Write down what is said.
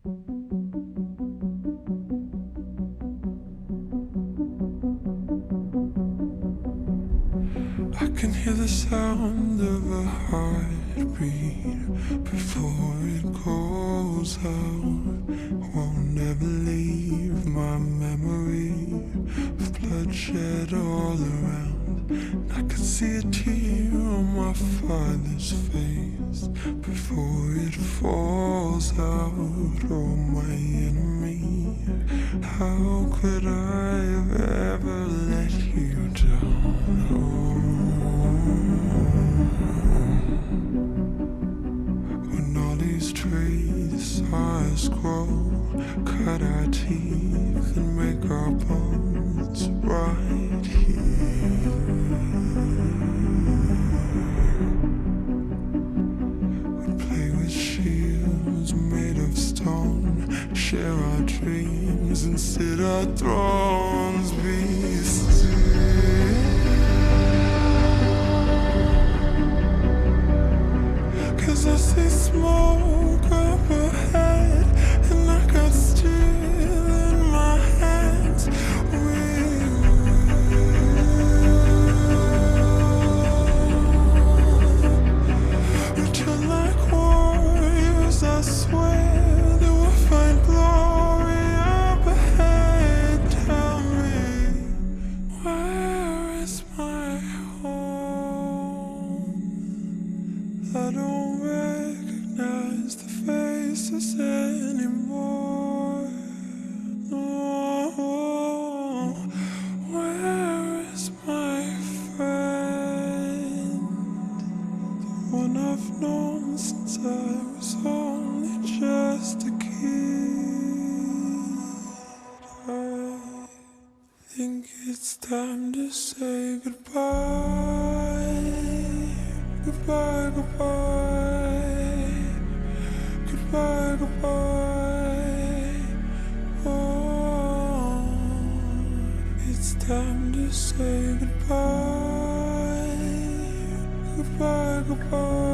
I can hear the sound of a heartbeat before it goes out. Won't ever leave my memory of bloodshed all around. I could see a tear on my father's face before it falls out. Oh, my enemy, how could I have ever let you down? Oh, when all these trees saw us grow, cut our teeth and make our bones right here. We play with shields made of stone, share our dreams and sit our thrones. Be still, 'cause I see smoke up ahead, and I got steel in my hands. We turn like warriors, I swear that we'll find glory up ahead. Tell me, where is my home? I don't recognize the faces anymore. No, where is my friend? The one I've known since I was only just a kid. I think it's time to say goodbye. Goodbye, goodbye. Goodbye, goodbye. Oh, it's time to say goodbye. Goodbye, goodbye.